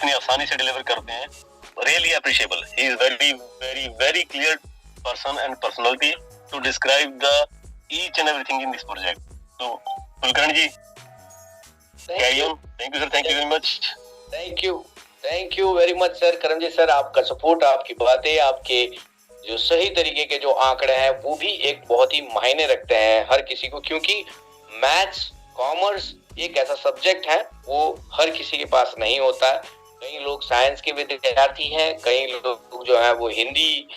इतनी आसानी से डिलीवर करते हैं, really appreciable. He is very very very clear person and personality to describe the each and everything in this project. तो Kulkarni ji, carry on. Thank you sir, thank you very much. Thank you very much sir. Karamjit sir, आपका support, आपकी बातें, आपके जो सही तरीके के जो आंकड़े हैं वो भी एक बहुत ही मायने रखते हैं हर किसी को, क्योंकि मैथ्स, कॉमर्स एक ऐसा सब्जेक्ट है वो हर किसी के पास नहीं होता है। कई लोग साइंस के विद्यार्थी हैं, कई लोग जो है वो हिंदी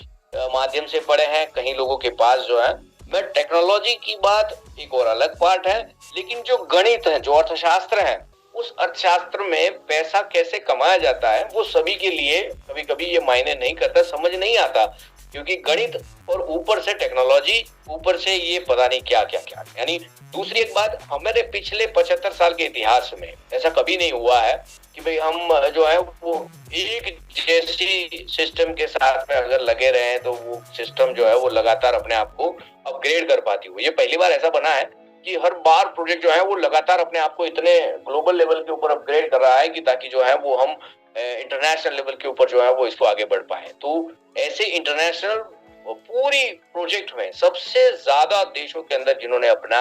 माध्यम से पढ़े हैं, कई लोगों के पास जो है मैं टेक्नोलॉजी की बात एक और अलग पार्ट है, लेकिन जो गणित है, जो अर्थशास्त्र है, उस अर्थशास्त्र में पैसा कैसे कमाया जाता है वो सभी के लिए कभी कभी ये मायने नहीं करता, समझ नहीं आता, क्योंकि गणित और ऊपर से टेक्नोलॉजी, ऊपर से ये पता नहीं क्या क्या क्या। यानी दूसरी एक बात, हमारे पिछले 75 साल के इतिहास में ऐसा कभी नहीं हुआ है कि भाई हम जो है वो एक जैसी सिस्टम के साथ में अगर लगे रहे तो वो सिस्टम जो है वो लगातार अपने आप को अपग्रेड कर पाती हो। ये पहली बार ऐसा बना है कि हर बार प्रोजेक्ट जो है वो लगातार अपने आप को इतने ग्लोबल लेवल के ऊपर अपग्रेड कर रहा है कि ताकि जो है वो हम इंटरनेशनल लेवल के ऊपर जो है वो इसको आगे बढ़ पाए। तो ऐसे इंटरनेशनल पूरी प्रोजेक्ट में सबसे ज्यादा देशों के अंदर जिन्होंने अपना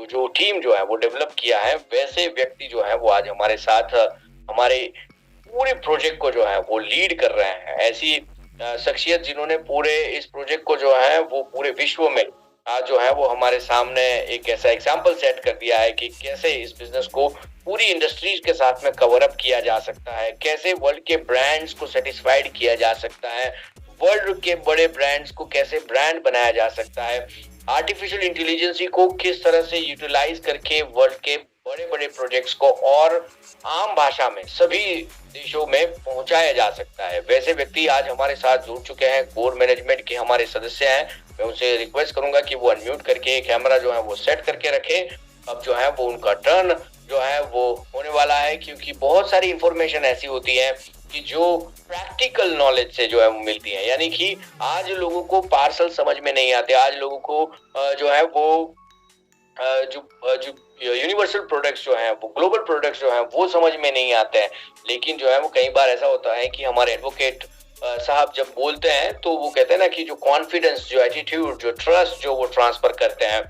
जो टीम जो है वो डेवलप किया है, वैसे व्यक्ति जो है वो आज हमारे साथ हमारे पूरे प्रोजेक्ट को जो है वो लीड कर रहे हैं। ऐसी शख्सियत जिन्होंने पूरे इस प्रोजेक्ट को जो है वो पूरे विश्व में आज जो है वो हमारे सामने एक ऐसा एग्जाम्पल सेट कर दिया है कि कैसे इस बिजनेस को पूरी इंडस्ट्रीज के साथ में कवर अप किया जा सकता है, कैसे वर्ल्ड के ब्रांड्स को सेटिस्फाइड किया जा सकता है, वर्ल्ड के बड़े ब्रांड्स को कैसे ब्रांड बनाया जा सकता है, आर्टिफिशियल इंटेलिजेंस को किस तरह से यूटिलाइज करके वर्ल्ड के बड़े बड़े प्रोजेक्ट्स को और आम भाषा में सभी देशों में पहुंचाया जा सकता है। वैसे व्यक्ति आज हमारे साथ जुड़ चुके हैं, कोर मैनेजमेंट के हमारे सदस्य हैं। मैं उनसे रिक्वेस्ट करूंगा कि वो अनम्यूट करके कैमरा जो है वो सेट करके रखें। अब जो है वो उनका टर्न जो है वो होने वाला है, क्योंकि बहुत सारी इंफॉर्मेशन ऐसी होती है कि जो प्रैक्टिकल नॉलेज से जो है वो मिलती है। यानी कि आज लोगों को पार्सल समझ में नहीं आते, आज लोगों को जो है वो जो यूनिवर्सल प्रोडक्ट्स जो हैं, वो ग्लोबल प्रोडक्ट्स जो हैं वो समझ में नहीं आते हैं। लेकिन जो है वो कई बार ऐसा होता है कि हमारे एडवोकेट साहब जब बोलते हैं तो वो कहते हैं ना कि जो कॉन्फिडेंस, जो एटीट्यूड, जो ट्रस्ट जो वो ट्रांसफर करते हैं,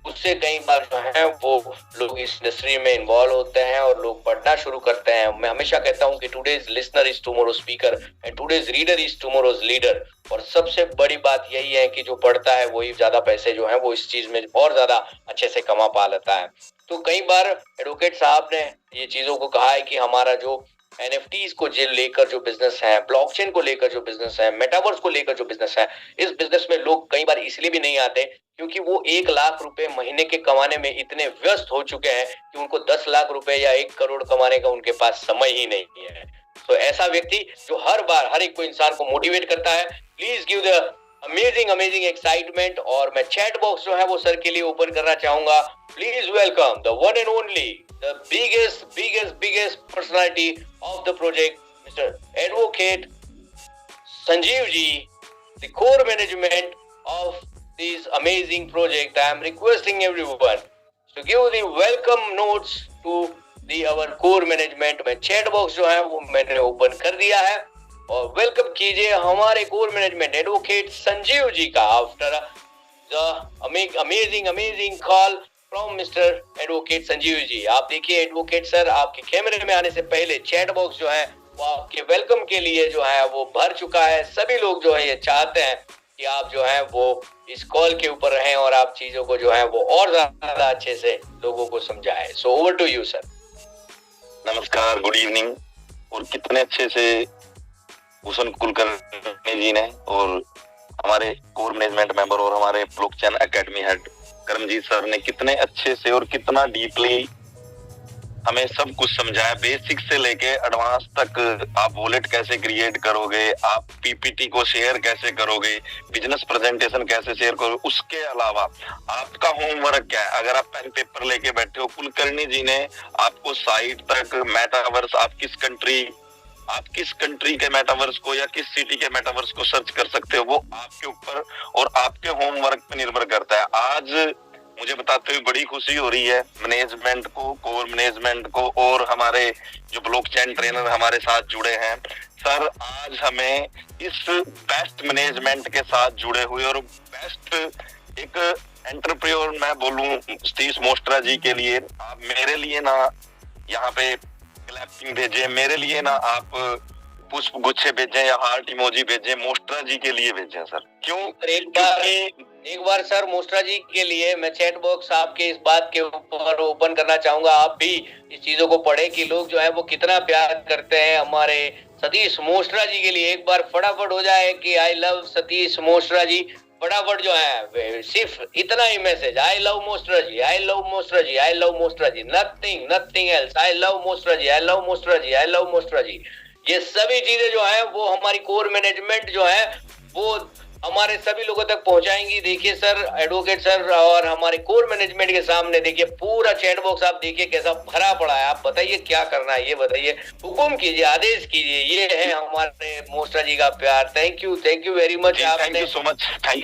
उससे कई बार जो है वो लोग इस इंडस्ट्री में इन्वॉल्व होते हैं और लोग पढ़ना शुरू करते हैं। मैं हमेशा कहता हूँ कि today's listener is tomorrow speaker and today's reader is tomorrow's leader. और सबसे बड़ी बात यही है कि जो पढ़ता है वही ज्यादा पैसे जो है वो इस चीज में और ज्यादा अच्छे से कमा पा लेता है। तो कई बार एडवोकेट साहब ने ये चीजों को कहा है कि हमारा जो एनएफटीज को लेकर जो बिजनेस है, ब्लॉकचेन को लेकर जो बिजनेस है, मेटावर्स को लेकर जो बिजनेस है, इस बिजनेस में लोग कई बार इसलिए भी नहीं आते क्योंकि वो 1 लाख रुपए महीने के कमाने में इतने व्यस्त हो चुके हैं कि उनको 10 लाख रुपए या 1 करोड़ कमाने का उनके पास समय ही नहीं है। तो ऐसा व्यक्ति जो हर बार हर एक को इंसान को मोटिवेट करता है, please give the amazing excitement. और मैं चैट बॉक्स जो है वो सर के लिए ओपन करना चाहूंगा। Please welcome the one and only, the biggest personality of the project, Mr. Advocate Sanjeev ji, the core management of this amazing project. I am requesting everyone to give the welcome notes to our core management. मैं chat box जो है वो मैंने open कर दिया है और welcome कीजिए हमारे core management advocate Sanjeev ji का after the amazing call from mister advocate Sanjeev ji. आप देखिए एडवोकेट सर आपके कैमरे में आने से पहले चैट बॉक्स जो है वो आपके वेलकम के लिए जो है वो भर चुका है। सभी लोग जो है ये चाहते हैं कि आप जो है वो इस कॉल के ऊपर रहें और आप चीजों को जो है वो और ज्यादा अच्छे से लोगों को समझाएं। So over to you sir. नमस्कार, गुड इवनिंग। और कितने अच्छे से भूषण कुलकर्णी जी ने और हमारे कोर मैनेजमेंट मेंबर और हमारे blockchain academy head Karamjeet sir ने कितने अच्छे से और कितना डीपली हमें सब कुछ समझाया, बेसिक से लेके एडवांस तक। आप वॉलेट कैसे क्रिएट करोगे, आप पीपीटी को शेयर कैसे करोगे, बिजनेस प्रेजेंटेशन कैसे शेयर करोगे, उसके अलावा आपका होमवर्क क्या है। अगर आप पेन पेपर लेके बैठे हो, कुलकर्णी जी ने आपको साइट तक मेटावर्स, आप किस कंट्री के मेटावर्स को या किस सिटी के मेटावर्स को सर्च कर सकते हो, वो आपके ऊपर और आपके होमवर्क पे निर्भर करता है। आज मुझे बताते हुए बड़ी खुशी हो रही है मैनेजमेंट को, कोर मैनेजमेंट को और हमारे जो ब्लॉकचेन ट्रेनर हमारे साथ जुड़े हैं। सर आज हमें इस बेस्ट मैनेजमेंट के साथ जुड़े हुए और बेस्ट एक एंटरप्रेन्योर मैं बोलूं सतीश मोस्ट्रा जी के लिए, आप मेरे लिए ना यहाँ पे क्लैपिंग भेजे, मेरे लिए ना आप पुष्प गुच्छे भेजे या हार्ट इमोजी भेजे, मोस्ट्रा जी के लिए भेजे सर। क्यों? एक बार सर मोस्ट्रा जी के लिए मैं चैट बॉक्स आपके इस बात के ऊपर ओपन करना चाहूंगा। आप भी इस चीजों को पढ़े कि लोग जो है वो कितना प्यार करते हैं हमारे सतीश मोस्ट्रा जी के लिए। एक बार फटाफट हो जाए कि आई लव सतीश मोस्ट्रा जी, फटाफट जो है सिर्फ इतना ही मैसेज, आई लव मोस्ट्रा जी, आई लव मोस्ट्रा जी, आई लव मोस्ट्रा ji, nothing else, I love मोस्ट्रा जी, आई लव मोस्ट्रा जी, आई लव मोस्ट्रा जी। ये सभी चीजें जो है वो हमारी कोर मैनेजमेंट जो है वो हमारे सभी लोगों तक पहुंचाएंगी। देखिए सर, एडवोकेट सर और हमारे कोर मैनेजमेंट के सामने देखिए पूरा चैट बॉक्स आप देखिए कैसा भरा पड़ा है। आप बताइए क्या करना है, ये बताइए, हुक्म कीजिए, आदेश कीजिए। ये है हमारे मोस्ट्रा जी का प्यार। Thank you very much. Thank you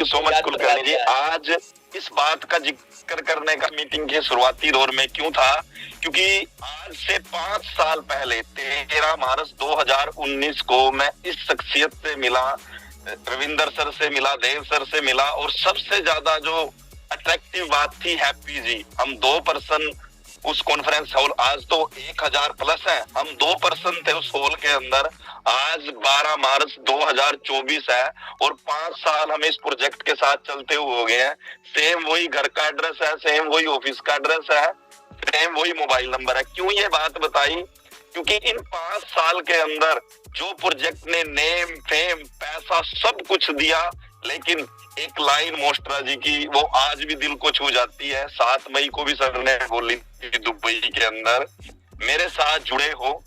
so much Kulkarni ji. आज इस बात का जिक्र करने का मीटिंग के शुरुआती दौर में क्यों था, क्योंकि आज से 5 साल पहले 13 मार्च 2019 को मैं इस शख्सियत से मिला, रविंदर सर से मिला, देव सर से मिला और सबसे ज्यादा जो अट्रैक्टिव बात थी हैप्पी जी। हम 2 पर्सन उस कॉन्फ्रेंस हॉल, आज तो 1000 प्लस है, हम 2 पर्सन थे उस हॉल के अंदर। आज 12 मार्च 2024 है और 5 साल हमें इस प्रोजेक्ट के साथ चलते हुए हो गए हैं। सेम वही घर का एड्रेस है, सेम वही ऑफिस का एड्रेस है, सेम वही मोबाइल नंबर है। क्यों ये बात बताई? क्योंकि इन 5 साल के अंदर जो प्रोजेक्ट ने नेम, फेम, पैसा सब कुछ दिया, लेकिन एक लाइन मोस्ट्रा जी की वो आज भी दिल को छू जाती है। 7 मई को भी सर ने बोली थी दुबई के अंदर, मेरे साथ जुड़े हो,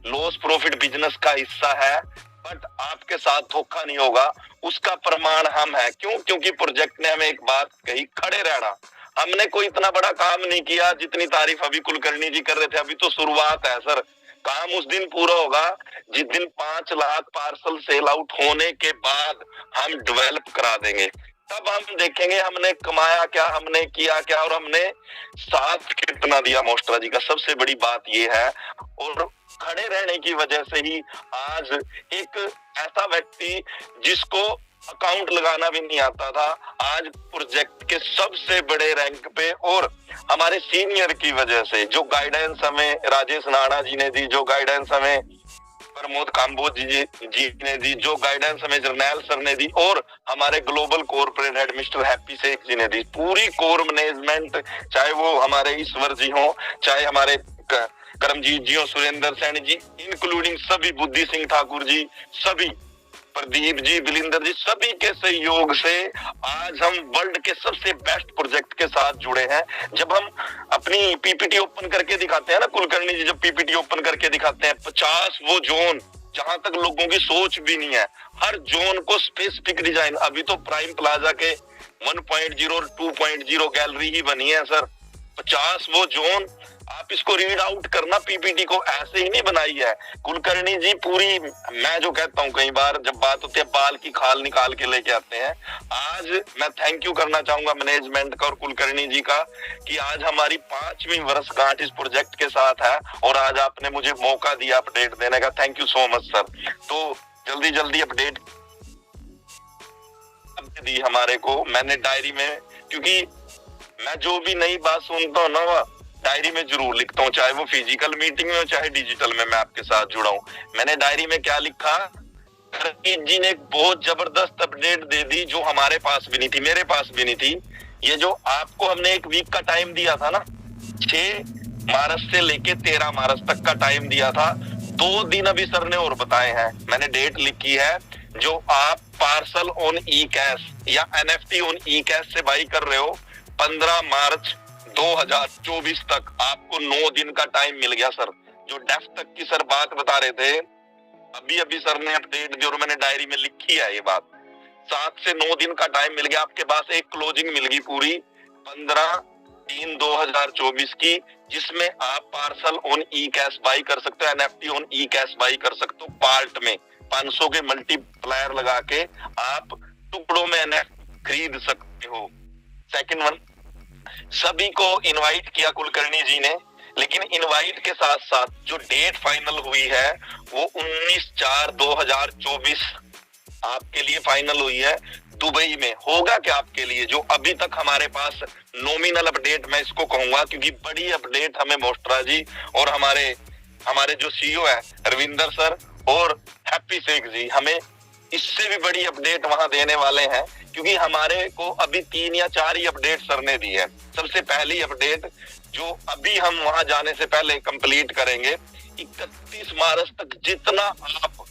लॉस प्रॉफिट बिजनेस का हिस्सा है, बट आपके साथ धोखा नहीं होगा। उसका प्रमाण हम है। क्यों? क्योंकि प्रोजेक्ट ने हमें एक बात कही, खड़े रहना। हमने कोई इतना बड़ा काम नहीं किया जितनी तारीफ अभी कुलकर्णी जी कर रहे थे। अभी तो शुरुआत है सर। काम उस दिन पूरा होगा जिस दिन 5 लाख पार्सल सेल आउट होने के बाद हम डेवलप करा देंगे। तब हम देखेंगे हमने कमाया क्या, हमने किया क्या और हमने साथ कितना दिया मोस्ट्रा जी का। सबसे बड़ी बात ये है। और खड़े रहने की वजह से ही आज एक ऐसा व्यक्ति जिसको अकाउंट लगाना भी नहीं आता था, आज प्रोजेक्ट के सबसे बड़े रैंक पे, और हमारे सीनियर की वजह से जो गाइडेंस हमें राजेश नाड़ा जी ने दी, जो गाइडेंस हमें प्रमोद काम्बोज जी ने दी, जो गाइडेंस हमें जर्नैल सर ने दी और हमारे global corporate head mister happy Sheikh ji ने दी। पूरी कोर मैनेजमेंट, चाहे वो हमारे ईश्वर जी हो, चाहे हमारे करमजीत जी हो, सुरेंद्र सैनी जी, इंक्लूडिंग सभी, बुद्धि सिंह ठाकुर जी, सभी, प्रदीप जी, बिलिंदर जी, सभी के सहयोग से आज हम वर्ल्ड के सबसे बेस्ट प्रोजेक्ट के साथ जुड़े हैं। जब हम अपनी पीपीटी ओपन करके दिखाते हैं ना कुलकर्णी जी, जब पीपीटी ओपन करके दिखाते हैं 50 वो जोन जहां तक लोगों की सोच भी नहीं है, हर जोन को स्पेसिफिक डिजाइन। अभी तो प्राइम प्लाजा के 1.0 और 2.0 गैलरी ही बनी है सर। 50 वो जोन, आप इसको रीड आउट करना, पीपीटी को ऐसे ही नहीं बनाई है कुलकर्णी जी। पूरी, मैं जो कहता हूँ कई बार जब बात होती है बाल की खाल निकाल के लेके आते हैं। आज मैं थैंक यू करना चाहूंगा मैनेजमेंट का और कुलकर्णी जी का कि आज हमारी 5वीं वर्षगांठ इस प्रोजेक्ट के साथ है और आज आपने मुझे मौका दिया अपडेट देने का। Thank you so much sir. तो जल्दी जल्दी अपडेट दी हमारे को। मैंने डायरी में, क्योंकि मैं जो भी नई बात सुनता हूँ ना डायरी में जरूर लिखता हूँ, चाहे वो फिजिकल मीटिंग में हो चाहे डिजिटल में मैं आपके साथ जुड़ा हूँ। मैंने डायरी में क्या लिखा, जी ने एक बहुत जबरदस्त अपडेट दे दी जो हमारे पास भी नहीं थी, मेरे पास भी नहीं थी। ये जो आपको हमने एक वीक का टाइम दिया था ना, 6 मार्च से लेके 13 मार्च तक का टाइम दिया था, 2 दिन अभी सर ने और बताए हैं। मैंने डेट लिखी है, जो आप पार्सल ऑन ई कैश या एनएफटी ऑन ई कैश से बाई कर रहे हो, 15 मार्च 2024 तक आपको 9 दिन का टाइम मिल गया सर। जो डेफ तक की सर बात बता रहे थे, अभी सर ने अपडेट दी और मैंने डायरी में लिखी है ये बात। 7 से 9 दिन का टाइम मिल गया, आपके पास एक क्लोजिंग मिल गई पूरी 15/3/2024 की, जिसमें आप parcel on E cash by कर सकते हो, NFT on E cash by कर सकते हो। पार्ट में 500 के मल्टीप्लायर लगा के आप टुकड़ों में एनएफटी खरीद सकते हो। सेकंड वन, सभी को इनवाइट किया कुलकर्णी जी ने, लेकिन इनवाइट के साथ साथ जो डेट फाइनल हुई है वो 19/4/2024 आपके लिए फाइनल हुई है दुबई में। होगा क्या आपके लिए, जो अभी तक हमारे पास नॉमिनल अपडेट मैं इसको कहूंगा, क्योंकि बड़ी अपडेट हमें मोस्ट्रा जी और हमारे जो सीईओ है रविंदर सर और हैप्पी शेख जी हमें इससे भी बड़ी अपडेट वहां देने वाले हैं, क्योंकि हमारे को अभी 3 या 4 ही अपडेट सर ने दी है। सबसे पहली अपडेट जो अभी हम वहां जाने से पहले कंप्लीट करेंगे, 31 मार्च तक जितना आप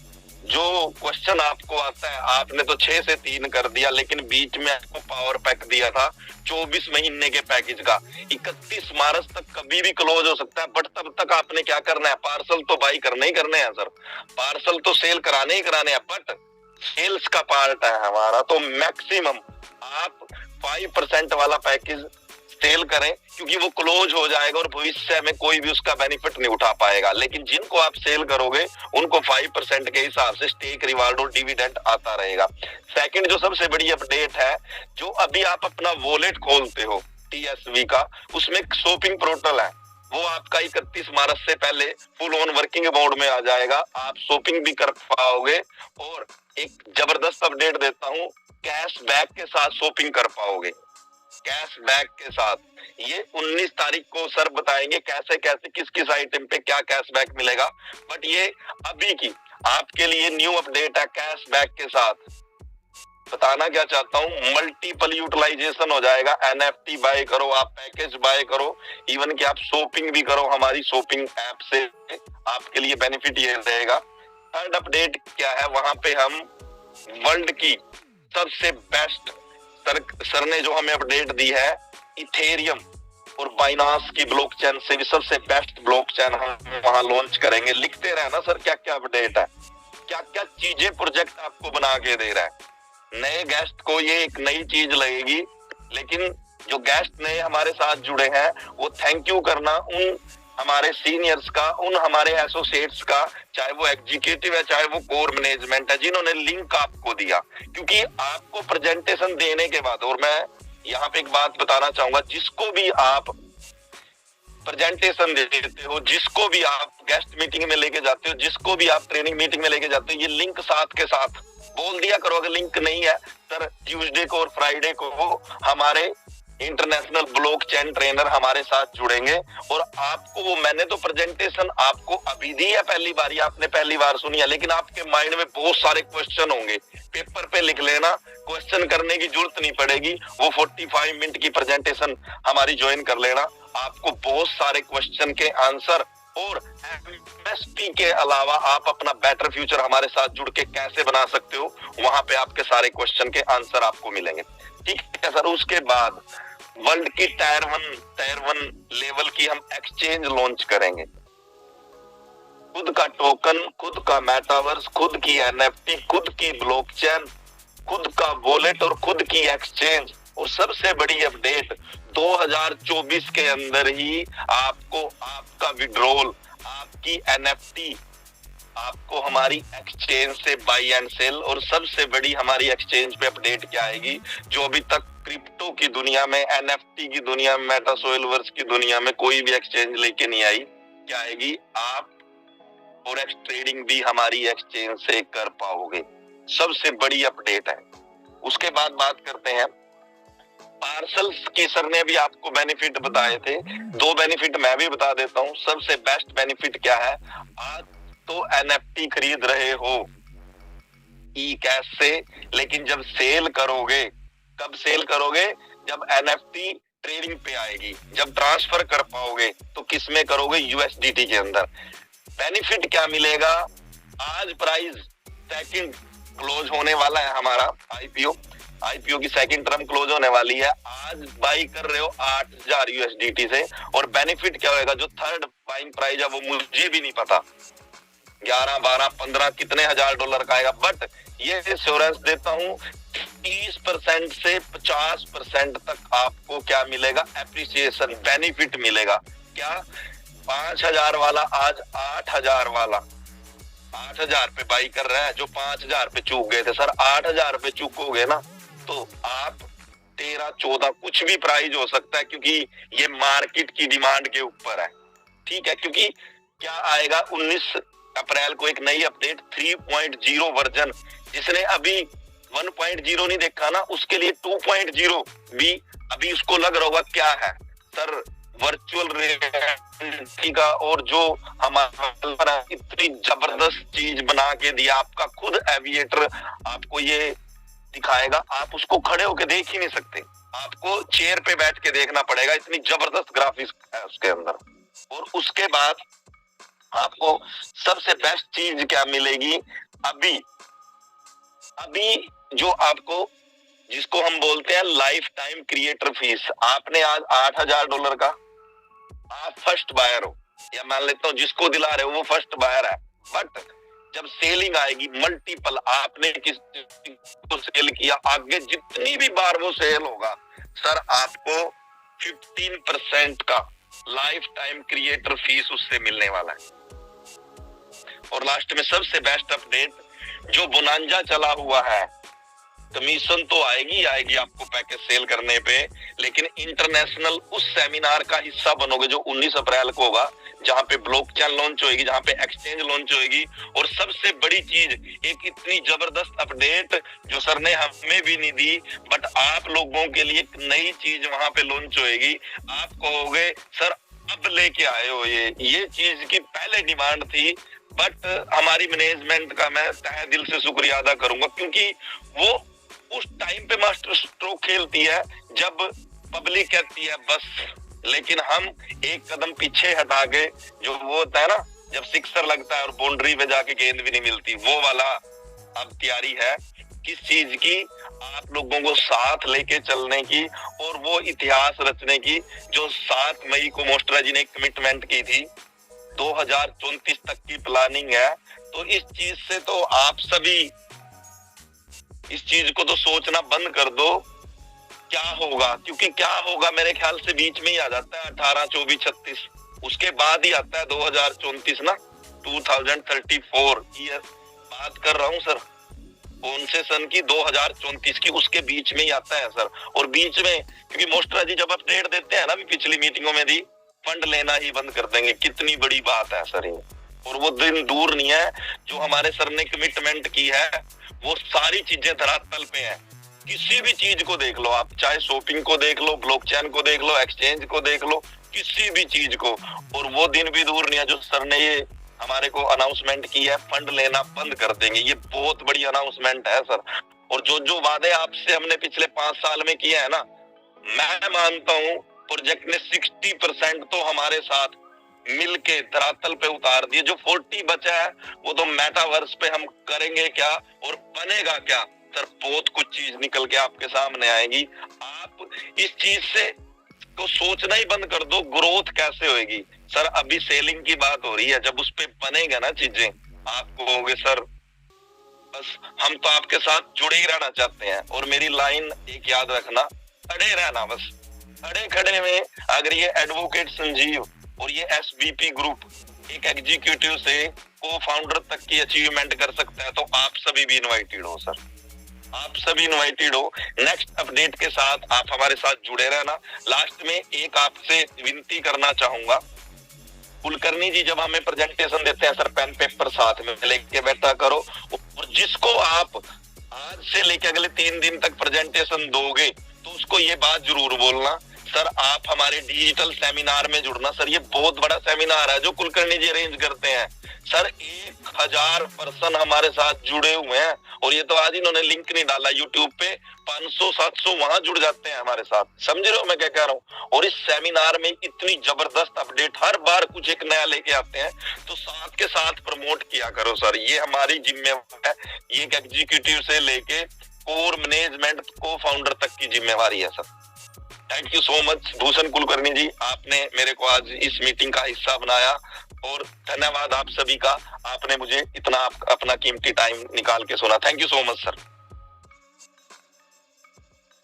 जो क्वेश्चन आपको आता है, आपने तो 6 से 3 कर दिया, लेकिन बीच में आपको पावर पैक दिया था 24 महीने के पैकेज का। 31 मार्च तक कभी भी क्लोज हो सकता है, बट तब तक आपने क्या करना है, पार्सल तो बाई करने ही करने हैं सर, पार्सल तो सेल कराने ही कराने हैं, बट सेल्स का पार्ट है हमारा, तो मैक्सिमम आप 5% वाला पैकेज सेल करें, क्योंकि वो क्लोज हो जाएगा और भविष्य में कोई भी उसका बेनिफिट नहीं उठा पाएगा। लेकिन जिनको आप सेल करोगे उनको 5% के हिसाब से स्टेक रिवार्ड और डिविडेंड आता रहेगा। सेकंड जो सबसे बड़ी अपडेट है, जो अभी आप अपना वॉलेट खोलते हो TSV का, उसमें शॉपिंग पोर्टल है, वो आपका 31 मार्च से पहले फुल ऑन वर्किंग मोड में आ जाएगा, आप शॉपिंग भी कर पाओगे। और एक जबरदस्त अपडेट देता हूँ, कैशबैक के साथ शॉपिंग कर पाओगे, कैशबैक के साथ। ये 19 तारीख को सर बताएंगे कैसे कैसे किस किस आइटम पे क्या कैशबैक मिलेगा, बट ये अभी की आपके लिए न्यू अपडेट है। कैशबैक के साथ बताना क्या चाहता हूँ, मल्टीपल यूटिलाइजेशन हो जाएगा, NFT बाय करो, आप पैकेज बाय करो, इवन कि आप शॉपिंग भी करो हमारी शॉपिंग ऐप से, आपके लिए बेनिफिट ये रहेगा। थर्ड अपडेट क्या है, वहां पे हम वर्ल्ड की सबसे बेस्ट सर ने जो हमें अपडेट दी है, इथेरियम और बाइनांस की ब्लॉकचेन से भी सबसे बेस्ट ब्लॉकचेन हम वहां लॉन्च करेंगे। लिखते रहे ना सर क्या क्या अपडेट है, क्या क्या चीजें प्रोजेक्ट आपको बना के दे रहा है। नए गेस्ट को ये एक नई चीज लगेगी, लेकिन जो गेस्ट नए हमारे साथ जुड़े हैं वो थैंक यू करना उन हमारे सीनियर्स का, उन हमारे एसोसिएट्स का, चाहे वो एग्जीक्यूटिव है चाहे वो कोर मैनेजमेंट है, जिन्होंने लिंक आपको दिया। क्योंकि आपको प्रेजेंटेशन देने के बाद, और मैं यहाँ पे एक बात बताना चाहूंगा, जिसको भी आप प्रेजेंटेशन देते हो, जिसको भी आप गेस्ट मीटिंग में लेके जाते हो, जिसको भी आप ट्रेनिंग मीटिंग में लेके जाते हो, ये लिंक साथ के साथ बोल दिया करो। अगर लिंक नहीं है सर, ट्यूसडे को और फ्राइडे को हमारे इंटरनेशनल ब्लॉकचेन ट्रेनर हमारे साथ जुड़ेंगे और आपको वो, मैंने तो प्रेजेंटेशन आपको अभी दी है, पहली बार आपने पहली बार सुनी है, लेकिन आपके माइंड में बहुत सारे क्वेश्चन होंगे, पेपर पे लिख लेना, क्वेश्चन करने की जरूरत नहीं पड़ेगी। वो 45 मिनट की प्रेजेंटेशन हमारी ज्वाइन कर लेना, आपको बहुत सारे क्वेश्चन के आंसर और MSP के अलावा आप अपना बेटर फ्यूचर हमारे साथ जुड़ के कैसे बना सकते हो, वहां पे आपके सारे क्वेश्चन के आंसर आपको मिलेंगे। ठीक है सर। उसके बाद वर्ल्ड की टायर वन लेवल की हम एक्सचेंज लॉन्च करेंगे, खुद का टोकन, खुद का मेटावर्स, खुद की NFT, खुद की ब्लॉकचेन, खुद का वॉलेट और खुद की एक्सचेंज। और सबसे बड़ी अपडेट, 2024 के अंदर ही आपको आपका विड्रॉल, आपकी NFT आपको हमारी एक्सचेंज से बाई एंड सेल। और सबसे बड़ी हमारी एक्सचेंज पे अपडेट क्या आएगी, जो अभी तक क्रिप्टो की दुनिया में, NFT की दुनिया में, मेटासोइलवर्स की दुनिया में कोई भी एक्सचेंज लेके नहीं आई, क्या आएगी, आप फॉरेक्स ट्रेडिंग भी हमारी एक्सचेंज से कर पाओगे। सबसे बड़ी अपडेट है। उसके बाद बात करते हैं पार्सल्स की। सर ने भी आपको बेनिफिट बताए थे, 2 बेनिफिट मैं भी बता देता हूँ। सबसे बेस्ट बेनिफिट क्या है, आज तो NFT खरीद रहे हो ई कैश से, लेकिन जब सेल करोगे, कब सेल करोगे, जब NFT ट्रेडिंग पे आएगी, जब ट्रांसफर कर पाओगे तो किस में करोगे, USDT के अंदर। बेनिफिट क्या मिलेगा, आज प्राइस सेकंड क्लोज होने वाला है हमारा IPO की सेकंड टर्म क्लोज होने वाली है। आज बाई कर रहे हो 8,000 USDT से, और बेनिफिट क्या होगा, जो थर्ड बाइंग प्राइस है वो मुझे भी नहीं पता, 11, 12, 15 कितने हजार डॉलर का आएगा, बट ये एश्योरेंस देता हूँ 30% से 50% तक आपको क्या मिलेगा, एप्रिसिएशन बेनिफिट मिलेगा। क्या 5,000 वाला आज 8,000 वाला 8,000 पे बाई कर रहा है, जो 5,000 पे चूक गए थे। सर 8,000 पे चूकोगे ना तो आप 13, 14 कुछ भी प्राइस हो सकता है, क्योंकि ये मार्केट की डिमांड के ऊपर है। ठीक है, क्योंकि क्या आएगा 19 अप्रैल को एक नई अपडेट 3.0 वर्जन, जिसने अभी 1.0 नहीं देखा ना, उसके लिए 2.0 भी अभी उसको लग रहा होगा क्या है सर, वर्चुअल रियलिटी का। और जो हमारा इतनी जबरदस्त चीज बना के दिया, आपका खुद एविएटर आपको ये दिखाएगा, आप उसको खड़े होके देख ही नहीं सकते, आपको चेयर पे बैठ के देखना पड़ेगा, इतनी जबरदस्त ग्राफिक्स है उसके अंदर। और उसके बाद आपको सबसे बेस्ट चीज क्या मिलेगी, अभी जो आपको, जिसको हम बोलते हैं लाइफ टाइम क्रिएटर फीस, आपने आज $8,000 का, आप फर्स्ट बायर हो, या मान लेता हूं जिसको दिला रहे हो वो फर्स्ट बायर है, बट जब सेलिंग आएगी मल्टीपल, आपने किसी को सेल किया, आगे जितनी भी बार वो सेल होगा सर, आपको 15% का लाइफ टाइम क्रिएटर फीस उससे मिलने वाला है। और लास्ट में सबसे बेस्ट अपडेट, जो बोनांजा चला हुआ है, कमीशन तो आएगी आपको पैकेज सेल करने पे, लेकिन इंटरनेशनल उस सेमिनार का हिस्सा बनोगे जो 19 अप्रैल को होगा, जहां पे ब्लॉकचेन लॉन्च होगी, जहां पे एक्सचेंज लॉन्च होगी। और सबसे बड़ी चीज, एक इतनी जबरदस्त अपडेट जो सर ने हमें भी नहीं दी, बट आप लोगों के लिए एक नई चीज वहां पे लॉन्च होगी। आप कहोगे सर अब लेके आए हो, ये चीज की पहले डिमांड थी, बट हमारी मैनेजमेंट का मैं तहे दिल से शुक्रिया अदा करूंगा, क्योंकि वो उस टाइम पे मास्टर स्ट्रोक खेलती है जब पब्लिक कहती है बस, लेकिन हम एक कदम पीछे हटा के, जो वो होता है ना जब सिक्सर लगता है और बाउंड्री पे जाके गेंद भी नहीं मिलती, वो वाला अब तैयारी है किस चीज की, आप लोगों को साथ लेके चलने की और वो इतिहास रचने की, जो 7 मई को मोस्ट्रा जी ने कमिटमेंट की थी, 2034 तक की प्लानिंग है। तो इस चीज से तो आप सभी इस चीज को तो सोचना बंद कर दो क्या होगा, क्योंकि क्या होगा मेरे ख्याल से बीच में ही आ जाता है 18, 24, 36, उसके बाद ही आता है 2034 ना, 2034 ईयर बात कर रहा हूँ सर, कौन से सन की, 2034 की, उसके बीच में ही आता है सर। और बीच में क्योंकि मोस्ट्रा जी जब अपडेट देते हैं ना, भी पिछली मीटिंगों में दी, फंड लेना ही बंद कर देंगे, कितनी बड़ी बात है सर ये। और वो दिन दूर नहीं है, जो हमारे सर ने कमिटमेंट की है, वो सारी चीजें धरातल पे हैं। किसी भी चीज को देख लो आप, चाहे शॉपिंग को देख लो, ब्लॉकचेन को देख लो, एक्सचेंज को देख लो, किसी भी चीज को। और वो दिन भी दूर नहीं है जो सर ने ये हमारे को अनाउंसमेंट की है, फंड लेना बंद कर देंगे, ये बहुत बड़ी अनाउंसमेंट है सर। और जो वादे आपसे हमने पिछले 5 साल में किए हैं ना, मैं मानता हूँ प्रोजेक्ट ने 60% तो हमारे साथ मिलके धरातल पे उतार दिए। जो 40 बचा है वो तो मेटावर्स पे हम करेंगे क्या और बनेगा क्या सर, बहुत कुछ चीज निकल के आपके सामने आएगी। आप इस चीज से तो सोचना ही बंद कर दो, ग्रोथ कैसे होगी सर। अभी सेलिंग की बात हो रही है, जब उस पे बनेगा ना चीजें, आप कहोगे सर बस हम तो आपके साथ जुड़े ही रहना चाहते हैं। और मेरी लाइन एक याद रखना, खड़े रहना, बस खड़े खड़े में अगर ये एडवोकेट संजीव और ये एसबीपी ग्रुप एक एग्जीक्यूटिव से को फाउंडर तक की अचीवमेंट कर सकता है, तो आप सभी भी इनवाइटेड हो सर, आप सभी इनवाइटेड हो। नेक्स्ट अपडेट के साथ आप हमारे साथ जुड़े रहना। लास्ट में एक आपसे विनती करना चाहूंगा, कुलकर्णी जी जब हमें प्रेजेंटेशन देते हैं सर, पेन पेपर साथ में लेके बैठा करो, और जिसको आप आज से लेके अगले 3 दिन तक प्रेजेंटेशन दोगे तो उसको ये बात जरूर बोलना, सर आप हमारे डिजिटल सेमिनार में जुड़ना। सर ये बहुत बड़ा सेमिनार है जो कुलकर्णी जी अरेंज करते हैं सर, 1000 पर्सन हमारे साथ जुड़े हुए हैं। और ये तो आज इन्होंने लिंक नहीं डाला यूट्यूब पे, 500-700 वहां जुड़ जाते हैं हमारे सात, समझ रहे हो मैं क्या कह रहा हूँ। और इस सेमिनार में इतनी जबरदस्त अपडेट, हर बार कुछ एक नया लेके आते हैं, तो साथ के साथ प्रमोट किया करो सर, ये हमारी जिम्मेवारी है। ये एक एग्जीक्यूटिव से लेके कोर मैनेजमेंट को फाउंडर तक की जिम्मेवारी है sir. Thank you so much Bhushan Kulkarni ji, आपने मेरे को आज इस मीटिंग का हिस्सा बनाया, और धन्यवाद आप सभी का, आपने मुझे इतना अपना कीमती टाइम निकाल के सुना। Thank you so much sir.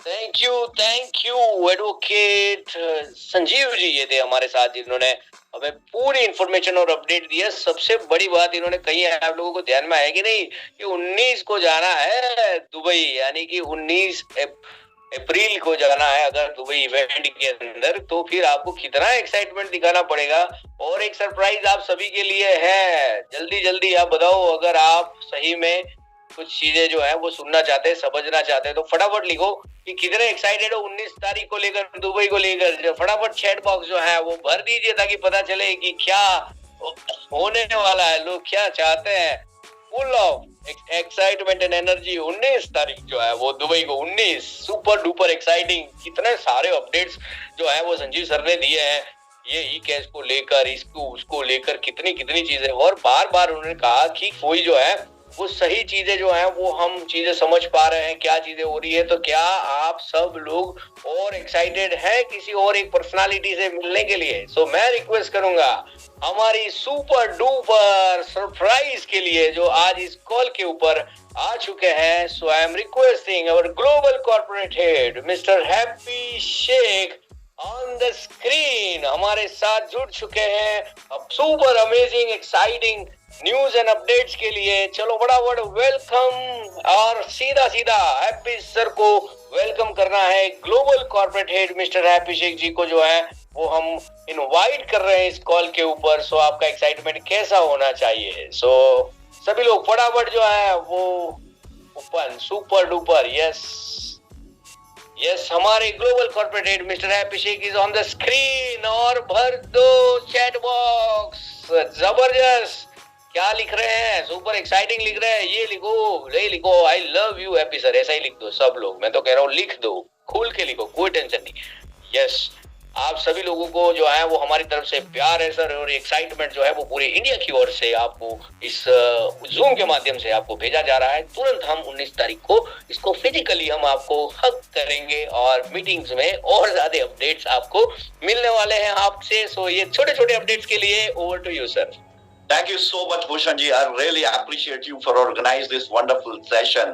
Thank you advocate Sanjeev ji, ये थे हमारे साथ जिन्होंने हमें पूरी इंफॉर्मेशन और अपडेट दिया। सबसे बड़ी बात इन्होंने कही है, आप लोगों को ध्यान में आएगी नहीं कि 19 को जाना है दुबई, यानी कि 19 अप्रैल को जाना है अगर दुबई इवेंट के अंदर, तो फिर आपको कितना एक्साइटमेंट दिखाना पड़ेगा। और एक सरप्राइज आप सभी के लिए है, जल्दी जल्दी आप बताओ, अगर आप सही में कुछ चीजें जो है वो सुनना चाहते हैं, समझना चाहते हैं, तो फटाफट लिखो कि कितने एक्साइटेड हो 19 तारीख को लेकर, दुबई को लेकर। फटाफट चैट बॉक्स जो है वो भर दीजिए ताकि पता चले कि क्या होने वाला है, लोग क्या चाहते हैं। Full of excitement and energy 19 तारीख जो है वो दुबई को, 19 सुपर डुपर एक्साइटिंग। कितने सारे अपडेट्स जो है वो संजीव सर ने दिए हैं, ये ई कैश को लेकर, इसको उसको लेकर, कितनी कितनी चीजें। और बार बार उन्होंने कहा कि कोई जो है वो सही चीजें जो है वो हम चीजें समझ पा रहे हैं, क्या चीजें हो रही है। तो क्या आप सब लोग और एक्साइटेड हैं किसी और एक पर्सनालिटी से मिलने के लिए? सो मैं रिक्वेस्ट करूंगा हमारी सुपर डुपर सरप्राइज के लिए जो आज इस कॉल के ऊपर आ चुके हैं। So I am requesting our global corporate head mister happy Sheikh on the screen, हमारे साथ जुड़ चुके हैं अब super amazing exciting news and updates के लिए। चलो फटाफट वेलकम, और सीधा सीधा हैप्पी सर को वेलकम करना है। Global corporate head mister happy Sheikh ji को जो है वो हम इनवाइट कर रहे हैं इस कॉल के ऊपर। सो आपका एक्साइटमेंट कैसा होना चाहिए? सो सभी लोग फटाफट जो है वो ओपन सुपर डुपर, यस हमारे global corporate head mister happy Sheikh is on the screen. और भर दो चैट बॉक्स, जबरदस्त। क्या लिख रहे हैं? सुपर एक्साइटिंग लिख रहे हैं, ये लिखो I love you happy sir, ऐसा ही लिख दो सब लोग। मैं तो कह रहा हूँ लिख दो, खुल के लिखो, कोई टेंशन नहीं। यस आप सभी लोगों को जो है वो हमारी तरफ से प्यार है सर, और एक्साइटमेंट जो है वो पूरे इंडिया की ओर से आपको इस जूम के माध्यम से आपको भेजा जा रहा है। तुरंत हम 19 तारीख को इसको फिजिकली हम आपको हक करेंगे, और मीटिंग्स में और ज्यादा अपडेट्स आपको मिलने वाले हैं आपसे। सो ये छोटे छोटे अपडेट्स के लिए over to you sir. Thank you so much, Bhushan ji. I really appreciate you for organizing this wonderful session,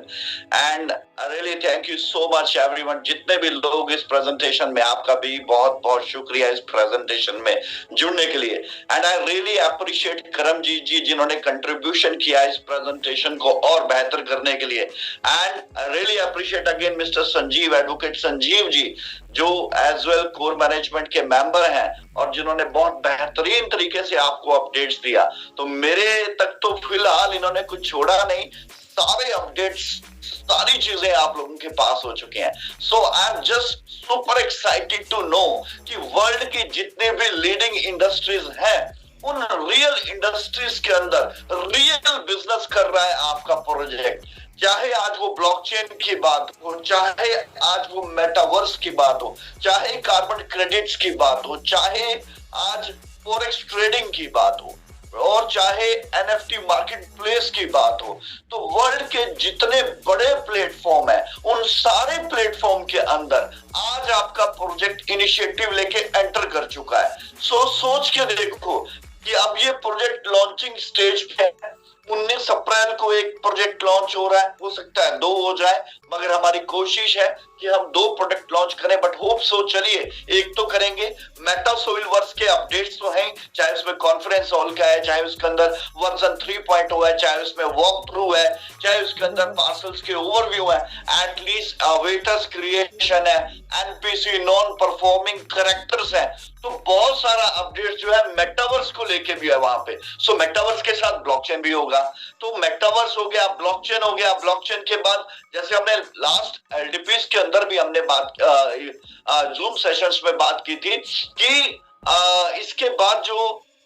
and I really thank you so much, everyone. जितने भी लोग इस presentation में, आपका भी बहुत बहुत शुक्रिया इस presentation में जुड़ने के लिए। And I really appreciate करम जी जिन्होंने contribution किया इस presentation को और बेहतर करने के लिए। And I really appreciate again Mr. Sanjeev, Advocate Sanjeev ji, जो एज वेल कोर मैनेजमेंट के मेंबर हैं और जिन्होंने बहुत बेहतरीन तरीके से आपको अपडेट्स दिया। तो मेरे तक तो फिलहाल इन्होंने कुछ छोड़ा नहीं, सारे अपडेट्स, सारी चीजें आप लोगों के पास हो चुके हैं। So I am just super excited to know कि वर्ल्ड की जितने भी लीडिंग इंडस्ट्रीज हैं, उन रियल इंडस्ट्रीज के अंदर रियल बिजनेस कर रहा है आपका प्रोजेक्ट। चाहे आज वो ब्लॉकचेन की बात हो, चाहे आज वो मेटावर्स की बात हो, चाहे कार्बन क्रेडिट्स की बात हो, चाहे आज फॉरेक्स ट्रेडिंग की बात हो, और चाहे एनएफटी मार्केट प्लेस की बात हो, तो वर्ल्ड के जितने बड़े प्लेटफॉर्म है, उन सारे प्लेटफॉर्म के अंदर आज आपका प्रोजेक्ट इनिशिएटिव लेके एंटर कर चुका है। सोच के देखो कि अब ये प्रोजेक्ट लॉन्चिंग स्टेज पे है। 19 अप्रैल को एक प्रोजेक्ट लॉन्च हो रहा है, हो सकता है 2 हो जाए, मगर हमारी कोशिश है कि हम 2 प्रोडक्ट लॉन्च करें। बट होप सो, चलिए एक तो करेंगे। मेटा सोविलवर्स के अपडेट्स तो हैं, चाहे उसमें कॉन्फ्रेंस हॉल का है, चाहे उसके अंदर वर्जन 3.0 है, चाहे उसमें वॉक थ्रू है, चाहे उसके अंदर पार्सल्स के ओवरव्यू है, एटलीस्ट वेटर्स क्रिएशन है, एनपीसी नॉन परफॉर्मिंग करेक्टर्स है। तो बहुत सारा अपडेट जो है मेटावर्स को लेके भी है वहां पे। सो मेटावर्स के साथ ब्लॉकचेन भी होगा। तो मेटावर्स हो गया, ब्लॉकचेन हो गया। ब्लॉकचेन के बाद जैसे हमने लास्ट एलडीपीस के अंदर भी हमने बात जूम सेशंस में बात की थी कि इसके बाद जो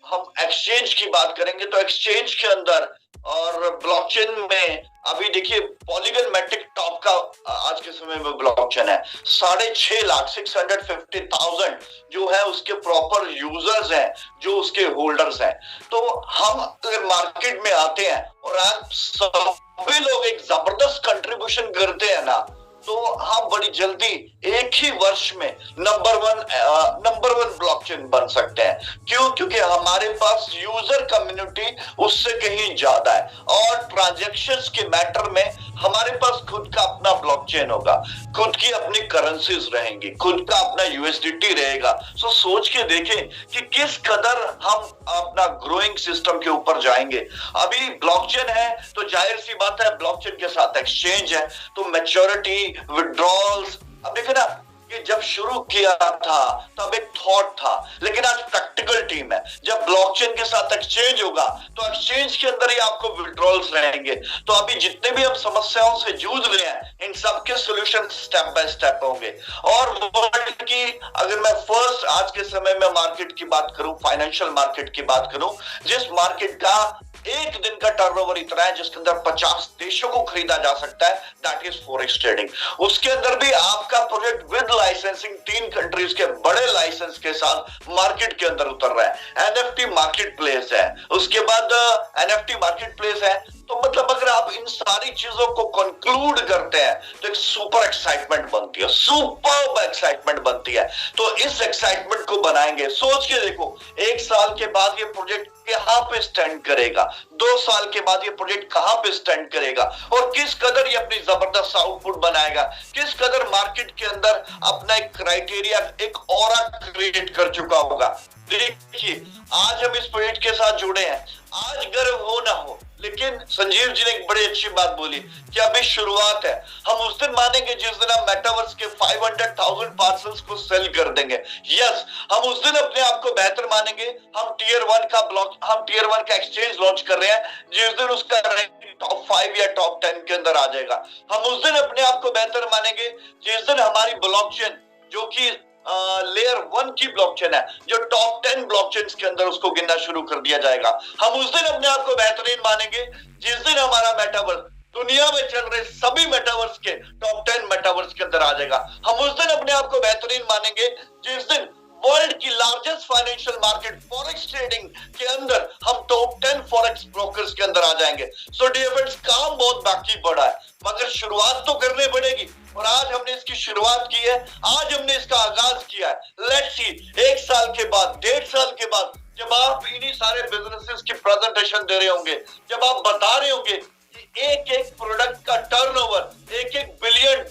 हम एक्सचेंज की बात करेंगे, तो एक्सचेंज के अंदर और ब्लॉकचेन में अभी देखिए पॉलीगन मैट्रिक टॉप का आज के समय में ब्लॉकचेन है। 6.5 लाख 650,000 जो है उसके प्रॉपर यूजर्स हैं, जो उसके होल्डर्स हैं। तो हम अगर मार्केट में आते हैं और आप सभी लोग एक जबरदस्त कंट्रीब्यूशन करते हैं ना, तो हम बड़ी जल्दी एक ही वर्ष में नंबर वन ब्लॉकचेन बन सकते हैं। क्यों? क्योंकि हमारे पास यूजर कम्युनिटी उससे कहीं ज्यादा है, और ट्रांजैक्शंस के मैटर में हमारे पास खुद का अपना ब्लॉकचेन होगा, खुद की अपनी करेंसीज रहेंगी, खुद का अपना यूएसडीटी रहेगा। सो सोच के देखें कि किस कदर हम अपना ग्रोइंग सिस्टम के ऊपर जाएंगे। अभी ब्लॉकचेन है तो जाहिर सी बात है ब्लॉकचेन के साथ एक्सचेंज है, तो मैच्योरिटी, विड्रॉल्स, अब देखो ना, कि जब शुरू किया था तब एक थॉट था, लेकिन आज प्रैक्टिकल टीम है। जब ब्लॉकचेन के साथ एक्सचेंज होगा तो एक्सचेंज के अंदर ही आपको विड्रॉल्स रहेंगे। तो अभी जितने भी हम समस्याओं से जूझ रहे हैं, इन सबके सॉल्यूशन स्टेप बाय स्टेप होंगे। और वर्ल्ड की, अगर मैं फर्स्ट आज के समय में मार्केट की बात करूं, फाइनेंशियल मार्केट की बात करूं, जिस मार्केट का एक दिन का टर्नओवर इतना है जिसके अंदर 50 देशों को खरीदा जा सकता है, दैट इज फॉरेक्स ट्रेडिंग। उसके अंदर भी आपका प्रोजेक्ट विद लाइसेंसिंग 3 कंट्रीज के बड़े लाइसेंस के साथ मार्केट के अंदर उतर रहा है। एनएफटी मार्केट प्लेस है, उसके बाद एनएफटी मार्केट प्लेस है। तो मतलब अगर आप इन सारी चीजों को कंक्लूड करते हैं तो एक सुपर एक्साइटमेंट बनती है, सुपर एक्साइटमेंट बनती है। तो इस एक्साइटमेंट को बनाएंगे। सोच के देखो, 1 साल के बाद ये प्रोजेक्ट कहां पे स्टैंड करेगा, 2 साल के बाद ये प्रोजेक्ट कहां पे स्टैंड करेगा, और किस कदर ये अपनी जबरदस्त आउटपुट बनाएगा, किस कदर मार्केट के अंदर अपना एक क्राइटेरिया, एक ऑरा क्रिएट कर चुका होगा। देखिए, आज हम इस प्रोजेक्ट के साथ जुड़े हैं, आज गर्व हो ना हो, लेकिन संजीव जी ने एक बड़ी अच्छी बात बोली कि अभी शुरुआत है। हम उस दिन मानेंगे जिस दिन हम मेटावर्स के 500,000 पार्सल्स को सेल कर देंगे। यस, हम उस दिन अपने आप को बेहतर मानेंगे। हम टियर 1 का एक्सचेंज लॉन्च कर रहे हैं, जिस दिन उसका रैंकिंग टॉप 5 या टॉप 10 के अंदर आ जाएगा। हम उस दिन अपने आप को बेहतर मानेंगे जिस दिन हमारी ब्लॉकचेन, जो कि लेयर 1 की ब्लॉकचेन है, जो टॉप 10 ब्लॉकचेन के अंदर उसको गिनना शुरू कर दिया जाएगा। हम उस दिन अपने आप को बेहतरीन मानेंगे जिस दिन हमारा मेटावर्स दुनिया में चल रहे सभी मेटावर्स के टॉप 10 मेटावर्स के अंदर आ जाएगा। हम उस दिन अपने आप को बेहतरीन मानेंगे जिस दिन वर्ल्ड की largest financial market forex trading के अंदर हम टॉप 10 फॉरेक्स ब्रोकर्स के अंदर आ जाएंगे। सो डियर फ्रेंड्स, काम बहुत बाकी पड़ा है, मगर शुरुआत तो करनी पड़ेगी। और आज हमने इसकी शुरुआत की है, आज हमने इसका आगाज किया है। लेट्स सी, 1 साल के बाद, 1.5 साल के बाद, जब आप इन्हीं सारे बिजनेसेस की प्रेजेंटेशन दे रहे होंगे, जब आप बता रहे होंगे कि एक प्रोडक्ट का टर्नओवर $1 बिलियन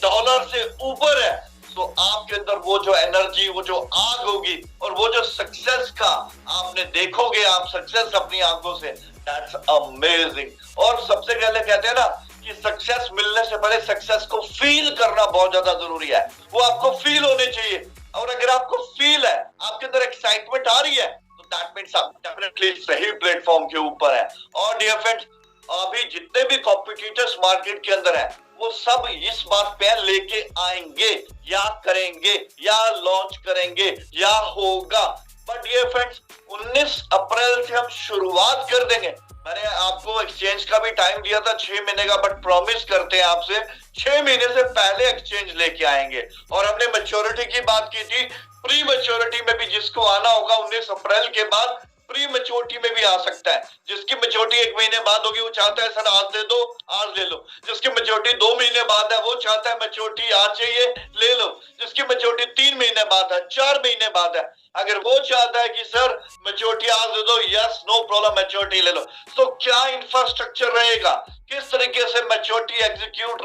से ऊपर है, तो आपके अंदर वो जो एनर्जी, वो जो आग होगी, और वो जो सक्सेस का आपने देखोगे, आप सक्सेस अपनी आंखों से, दैट्स अमेजिंग। और सबसे पहले कहते हैं ना कि सक्सेस मिलने से पहले सक्सेस को फील करना बहुत ज्यादा जरूरी है। वो आपको फील होने चाहिए, और अगर आपको फील है, आपके अंदर एक्साइटमेंट आ रही है, तो दैट मींस आप डेफिनेटली सही प्लेटफॉर्म के ऊपर है। और डियर फ्रेंड्स, अभी जितने भी कॉम्पिटिटर्स मार्केट के अंदर है, वो सब इस बात पे लेके आएंगे, या करेंगे, या लॉन्च करेंगे, या होगा। बट डियर फ्रेंड्स, 19 अप्रैल से हम शुरुआत कर देंगे। मैंने आपको एक्सचेंज का भी टाइम दिया था 6 महीने का, बट प्रॉमिस करते हैं आपसे 6 महीने से पहले एक्सचेंज लेके आएंगे। और हमने मैच्योरिटी की बात की थी, प्री मैच्योरिटी में भी जिसको आना होगा 19 अप्रैल के बाद प्री मैच्योरिटी में भी आ सकता है। जिसकी मैच्योरिटी 1 महीने बाद होगी, वो चाहता है सर आज दे दो, आज ले लो। जिसकी मैच्योरिटी 2 महीने बाद है, वो चाहता है मैच्योरिटी आज चाहिए, ले लो। जिसकी मैच्योरिटी 3 महीने बाद है, 4 महीने बाद है, अगर वो चाहता है कि सर मैच्योरिटी आज दे दो, यस, नो प्रॉब्लम, मैच्योरिटी ले लो। तो क्या इंफ्रास्ट्रक्चर रहेगा, किस तरीके से मैच्योरिटी एग्जीक्यूट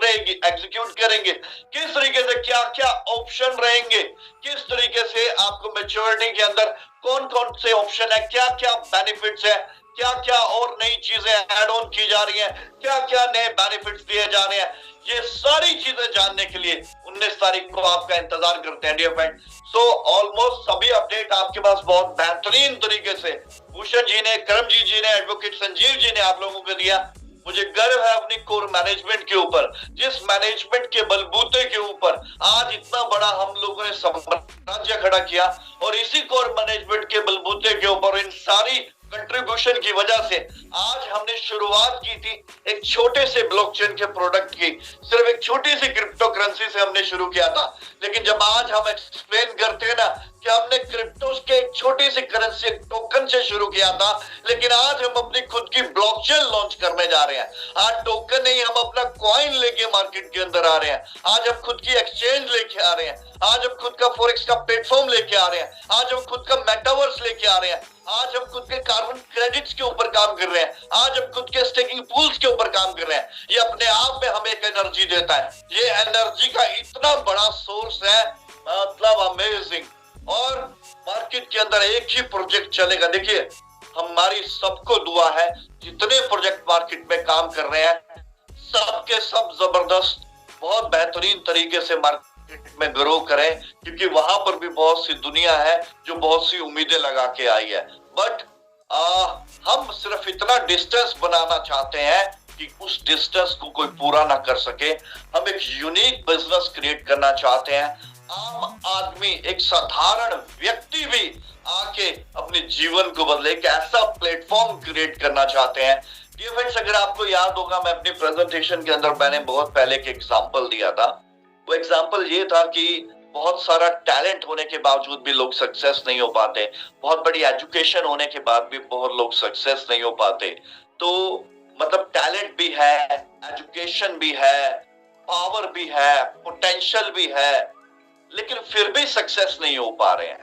करेंगे, किस तरीके से क्या क्या ऑप्शन रहेंगे, किस तरीके से आपको मैच्योरिटी के अंदर कौन कौन से ऑप्शन है, क्या क्या बेनिफिट्स है, क्या क्या और नई चीजें ऐड ऑन की जा रही हैं, क्या क्या नए बेनिफिट्स दिए जा रहे हैं, ये सारी चीजें जानने के लिए 19 तारीख को आपका इंतजार करते हैं डियर फ्रेंड। सो ऑलमोस्ट सभी अपडेट आपके पास बहुत बेहतरीन तरीके से भूषण जी ने, करमजीत जी ने, एडवोकेट संजीव जी ने आप लोगों को दिया। मुझे गर्व है अपनी कोर मैनेजमेंट के ऊपर, जिस मैनेजमेंट के बलबूते के ऊपर आज इतना बड़ा हम लोगों ने साम्राज्य खड़ा किया, और इसी कोर मैनेजमेंट के बलबूते के ऊपर इन सारी कंट्रीब्यूशन की वजह से आज हमने शुरुआत की थी एक छोटे से ब्लॉकचेन के प्रोडक्ट की, सिर्फ एक छोटी सी क्रिप्टो करेंसी से हमने शुरू किया था। लेकिन जब आज हम एक्सप्लेन करते हैं ना कि हमने क्रिप्टोस के एक छोटी सी करेंसी टोकन से शुरू किया था, लेकिन आज हम अपनी खुद की ब्लॉकचेन लॉन्च करने जा रहे हैं। आज टोकन नहीं, हम अपना कॉइन लेके मार्केट के अंदर आ रहे हैं। आज हम खुद की एक्सचेंज लेके आ रहे हैं, आज हम खुद का फॉरेक्स का प्लेटफॉर्म लेके आ रहे हैं, आज हम खुद का मेटावर्स लेके आ रहे हैं, आज हम खुद के कार्बन क्रेडिट्स के ऊपर काम कर रहे हैं, आज हम खुद के स्टेकिंग पूल्स के ऊपर काम कर रहे हैं। ये अपने आप में हमें एक एनर्जी देता है। ये एनर्जी का इतना बड़ा सोर्स है, मतलब अमेजिंग। और मार्केट के अंदर एक ही प्रोजेक्ट चलेगा। देखिए, हमारी सबको दुआ है, जितने प्रोजेक्ट मार्केट में काम कर रहे हैं सबके सब जबरदस्त, बहुत बेहतरीन तरीके से मार्केट मार्केट में ग्रो करें, क्योंकि वहां पर भी बहुत सी दुनिया है जो बहुत सी उम्मीदें लगा के आई है। बट हम सिर्फ इतना डिस्टेंस बनाना चाहते हैं कि उस डिस्टेंस को कोई पूरा ना कर सके। हम एक यूनिक बिजनेस क्रिएट करना चाहते हैं। आम आदमी, एक साधारण व्यक्ति भी आके अपने जीवन को बदले, एक ऐसा प्लेटफॉर्म क्रिएट करना चाहते हैं। डियर फ्रेंड्स, अगर आपको याद होगा, मैं अपनी प्रेजेंटेशन के अंदर मैंने बहुत पहले एक एग्जांपल दिया था। वो एग्जांपल ये था कि बहुत सारा टैलेंट होने के बावजूद भी लोग सक्सेस नहीं हो पाते, बहुत बड़ी एजुकेशन होने के बाद भी बहुत लोग सक्सेस नहीं हो पाते। तो मतलब टैलेंट भी है, एजुकेशन भी है, पावर भी है, पोटेंशियल भी है, लेकिन फिर भी सक्सेस नहीं हो पा रहे हैं।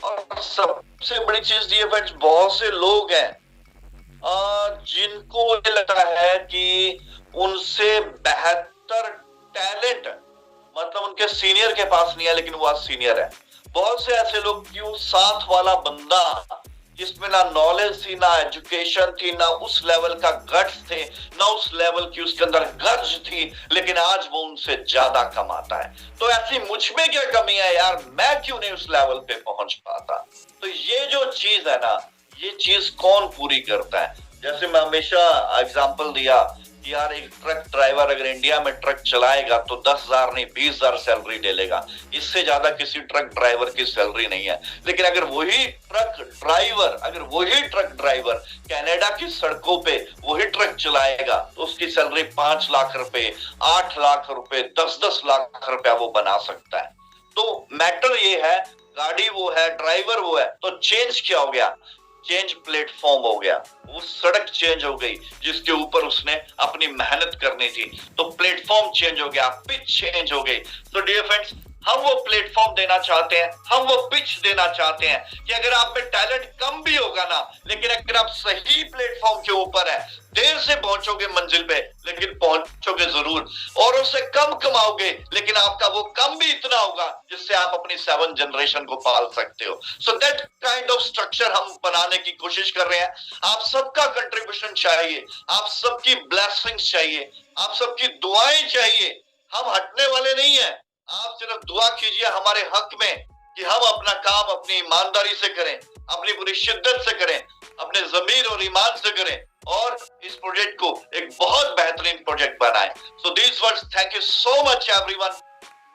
और सबसे बड़ी चीज ये फ्रेंड्स, बहुत से लोग हैं जिनको ये लगता है कि उनसे बेहतर टैलेंट मतलब उनके सीनियर के पास नहीं है, लेकिन वो आज सीनियर है। बहुत से ऐसे लोग, क्यों, साथ वाला बंदा जिसमें ना नॉलेज थी, ना एजुकेशन थी, ना उस लेवल का गट्स थे, ना उस लेवल की उसके अंदर गर्ज थी, लेकिन आज वो उनसे ज्यादा कमाता है। तो ऐसी मुझ में क्या कमी है यार, मैं क्यों नहीं उस लेवल पे पहुंच पाता? तो ये जो चीज है ना, ये चीज कौन पूरी करता है? जैसे मैं हमेशा एग्जांपल दिया कि यार एक ट्रक ड्राइवर अगर इंडिया में ट्रक चलाएगा तो 10,000 नहीं 20,000 सैलरी ले लेगा, इससे ज्यादा किसी ट्रक ड्राइवर की सैलरी नहीं है। लेकिन अगर वही ट्रक ड्राइवर कनाडा की सड़कों पे वही ट्रक चलाएगा तो उसकी सैलरी 5 लाख रुपए, 8 लाख रुपए, 10-10 लाख रुपया वो बना सकता है। तो मैटर ये है, गाड़ी वो है, ड्राइवर वो है, तो चेंज क्या हो गया? चेंज प्लेटफॉर्म हो गया, वो सड़क चेंज हो गई जिसके ऊपर उसने अपनी मेहनत करनी थी, तो प्लेटफॉर्म चेंज हो गया, पिच चेंज हो गई। तो डियर फ्रेंड्स, हम वो प्लेटफॉर्म देना चाहते हैं, हम वो पिच देना चाहते हैं कि अगर आप में टैलेंट कम भी होगा ना, लेकिन अगर आप सही प्लेटफॉर्म के ऊपर है, देर से पहुंचोगे मंजिल पे, लेकिन पहुंचोगे जरूर। और उससे कम कमाओगे, लेकिन आपका वो कम भी इतना होगा जिससे आप अपनी 7 जनरेशन को पाल सकते हो। So that kind of structure हम बनाने की कोशिश कर रहे हैं। आप सबका कंट्रीब्यूशन चाहिए, आप सबकी ब्लेसिंग्स चाहिए, आप सबकी दुआएं चाहिए। हम हटने वाले नहीं है, आप सिर्फ दुआ कीजिए हमारे हक में कि हम अपना काम अपनी ईमानदारी से करें, अपनी पूरी शिद्दत से करें, अपने जमीर और ईमान से करें, और इस प्रोजेक्ट को एक बहुत बेहतरीन प्रोजेक्ट बनाएं। So this words, thank you so much everyone.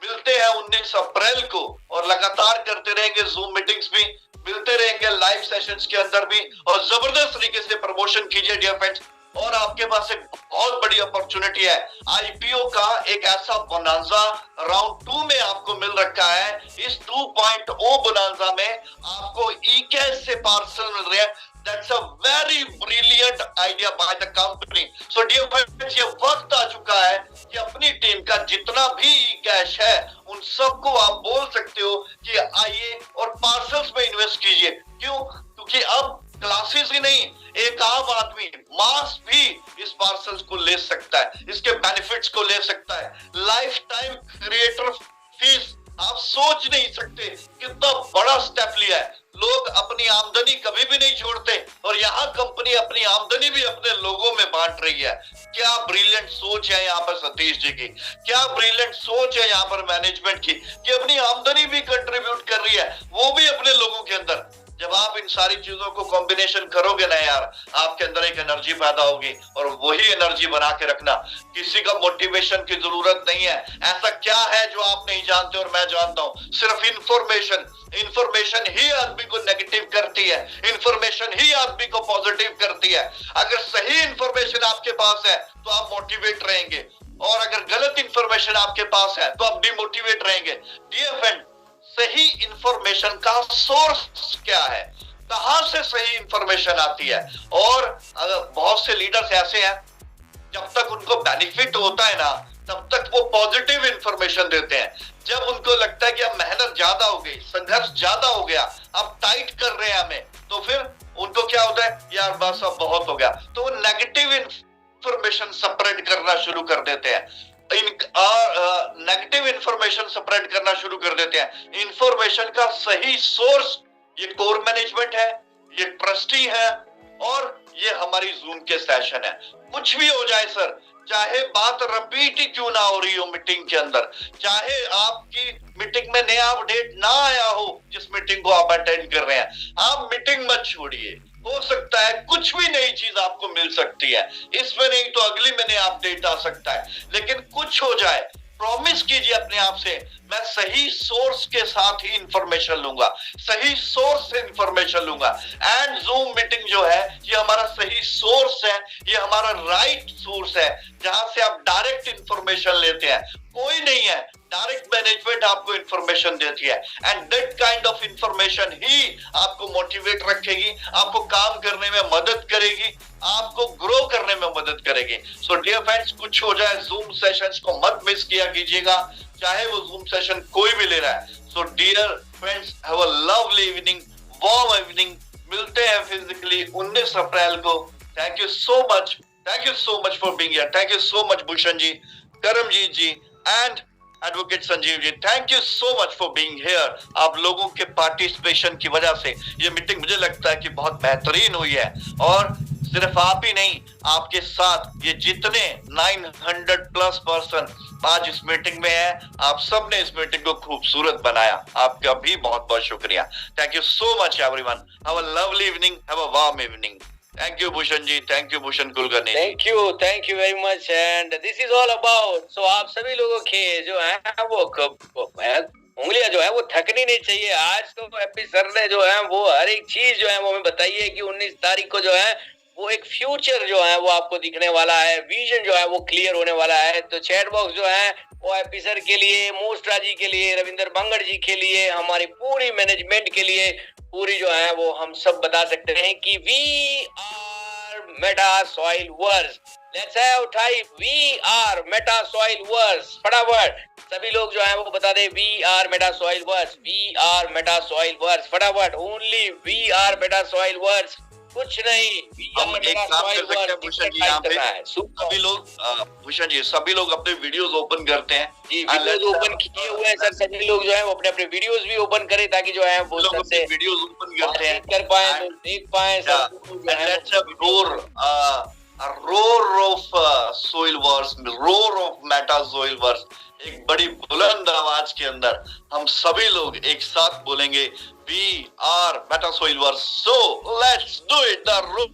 मिलते हैं 19 अप्रैल को और लगातार करते रहेंगे जूम मीटिंग्स भी, मिलते रहेंगे लाइव सेशंस के अंदर भी, और जबरदस्त तरीके से प्रमोशन कीजिए डियर फ्रेंड्स। और आपके पास एक बहुत बड़ी अपॉर्चुनिटी है, आईपीओ का एक ऐसा बोनांजा राउंड 2 में आपको मिल रखा है। इस 2.0 बोनांजा में आपको ई कैश से पार्सल मिल रहे हैं। That's a very brilliant idea by the company. So dear friends, ये वक्त आ चुका है कि अपनी टीम का जितना भी कैश है उन सबको आप बोल सकते हो कि आइए और पार्सल्स में इन्वेस्ट कीजिए। क्यों? क्योंकि अब क्लासेस ही नहीं, एक आम आदमी, मास भी इस पार्सल्स को ले सकता है, इसके बेनिफिट्स को ले सकता है। लाइफ टाइम क्रिएटर फीस, आप सोच नहीं सकते कितना बड़ा स्टेप लिया है। लोग अपनी आमदनी कभी भी नहीं छोड़ते, और यहाँ कंपनी अपनी आमदनी भी अपने लोगों में बांट रही है। क्या ब्रिलियंट सोच है यहाँ पर सतीश जी की, क्या ब्रिलियंट सोच है यहाँ पर मैनेजमेंट की कि अपनी आमदनी भी कंट्रीब्यूट कर रही है, वो भी अपने लोगों के अंदर। जब आप इन सारी चीजों को कॉम्बिनेशन करोगे ना यार, आपके अंदर एक एनर्जी पैदा होगी, और वही एनर्जी बना के रखना। किसी का मोटिवेशन की जरूरत नहीं है। ऐसा क्या है जो आप नहीं जानते और मैं जानता हूं? सिर्फ इंफॉर्मेशन ही आदमी को नेगेटिव करती है, इंफॉर्मेशन ही आदमी को पॉजिटिव करती है। अगर सही इंफॉर्मेशन आपके पास है तो आप मोटिवेट रहेंगे, और अगर गलत इंफॉर्मेशन आपके पास है तो आप डिमोटिवेट रहेंगे। डियर फ्रेंड, सही इंफॉर्मेशन का सोर्स क्या है, कहां से सही इंफॉर्मेशन आती है? और बहुत से लीडर्स ऐसे हैं, जब तक उनको बेनिफिट होता है ना, तब तक वो पॉजिटिव इंफॉर्मेशन देते हैं। जब उनको लगता है कि अब मेहनत ज्यादा हो गई, संघर्ष ज्यादा हो गया, अब टाइट कर रहे हैं हमें, तो फिर उनको क्या होता है, यार बस अब बहुत हो गया, तो वो नेगेटिव इंफॉर्मेशन स्प्रेड करना शुरू कर देते हैं, नेगेटिव इंफॉर्मेशन स्प्रेड करना शुरू कर देते हैं। इंफॉर्मेशन का सही सोर्स ये कोर मैनेजमेंट है, ये ट्रस्टी है, और ये हमारी जूम के सेशन है। कुछ भी हो जाए सर, चाहे बात रिपीट ही क्यों ना हो रही हो मीटिंग के अंदर, चाहे आपकी मीटिंग में नया अपडेट ना आया हो जिस मीटिंग को आप अटेंड कर रहे हैं, आप मीटिंग मत छोड़िए। हो सकता है कुछ भी नई चीज आपको मिल सकती है, इसमें नहीं तो अगली में नया अपडेट आ सकता है, लेकिन कुछ हो जाए प्रॉमिस कीजिए अपने आप से, मैं सही सोर्स के साथ ही इंफॉर्मेशन लूंगा, सही सोर्स से इंफॉर्मेशन लूंगा। एंड जूम मीटिंग जो है ये हमारा सही सोर्स है, ये हमारा राइट सोर्स है जहां से आप डायरेक्ट इंफॉर्मेशन लेते हैं। कोई नहीं है, डायरेक्ट मैनेजमेंट आपको इंफॉर्मेशन देती है, and that kind of information ही आपको मोटिवेट रखेगी, आपको काम करने में मदद करेगी, आपको ग्रो करने में मदद करेगी। सो डियर फ्रेंड्स, कुछ हो जाए जूम सेशंस को मत मिस किया कीजिएगा, चाहे वो जूम सेशन कोई भी ले रहा है। So dear friends, have a lovely evening, warm evening. मिलते हैं फिजिकली 19 अप्रैल को। Thank you so much for being here. थैंक you so much Bhushan ji, Karamjeet ji and advocate Sanjeev ji, thank you so much for being here. आप लोगों के पार्टिसिपेशन की वजह से ये मीटिंग मुझे लगता है कि बहुत बेहतरीन हुई है, और सिर्फ आप ही नहीं, आपके साथ ये जितने 900 प्लस पर्सन आज इस मीटिंग में है, आप सब ने इस मीटिंग को खूबसूरत बनाया। आपका भी बहुत बहुत शुक्रिया। Thank you so much everyone. Have a lovely evening, have a warm evening. Thank you Bhushan ji, thank you Bhushan Kulkarni. Thank you very much, and this is all about. So आप सभी लोगों के जो है वो उंगलियां जो है वो थकनी नहीं चाहिए। आज तो एपी सर ने जो है वो हर एक चीज जो है वो हमें बताई है कि 19 तारीख को जो है वो एक फ्यूचर जो है वो आपको दिखने वाला है, विजन जो है वो क्लियर होने वाला है। तो चैट बॉक्स जो है वो एपी सर के लिए, मोस्ट्रा जी के लिए, रविंदर बंगड़ जी के लिए, हमारी पूरी मैनेजमेंट के लिए, पूरी जो है वो हम सब बता सकते हैं कि we are meta soil verse. Let's have type we are meta soil verse. फटाफट सभी लोग जो है वो बता दे we are meta soil verse, we are meta soil verse. फटाफट only we are meta soil verse, कुछ नहीं। हम एक काम कर सकते हैं भूषण जी, यहाँ पे सभी लोग, भूषण जी सभी लोग अपने वीडियोस ओपन करते हैं जी, वीडियोस ओपन किए हुए हैं सर। सभी लोग जो है वो अपने अपने वीडियोस भी ओपन करें ताकि जो है वो सबसे वीडियोस ओपन करते हैं, कर पाए, तो देख पाए सब। Let's roar a roar of soil wars, roar of meta soil wars। एक बड़ी बुलंद आवाज के अंदर हम सभी लोग एक साथ बोलेंगे we are meta soil wars। So let's do it, the roar।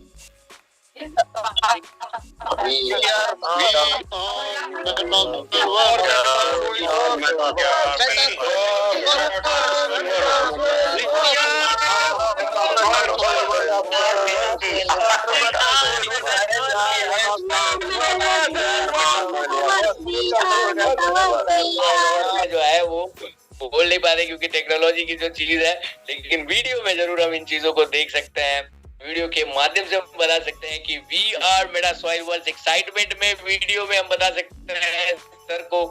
जो है वो बोल नहीं पा रहे क्योंकि टेक्नोलॉजी की जो चीज है, लेकिन वीडियो में जरूर हम इन चीजों को देख सकते हैं। वीडियो के माध्यम से हम बता सकते हैं कि we are meta soil verse. Excitement में वीडियो में हम बता सकते हैं सर को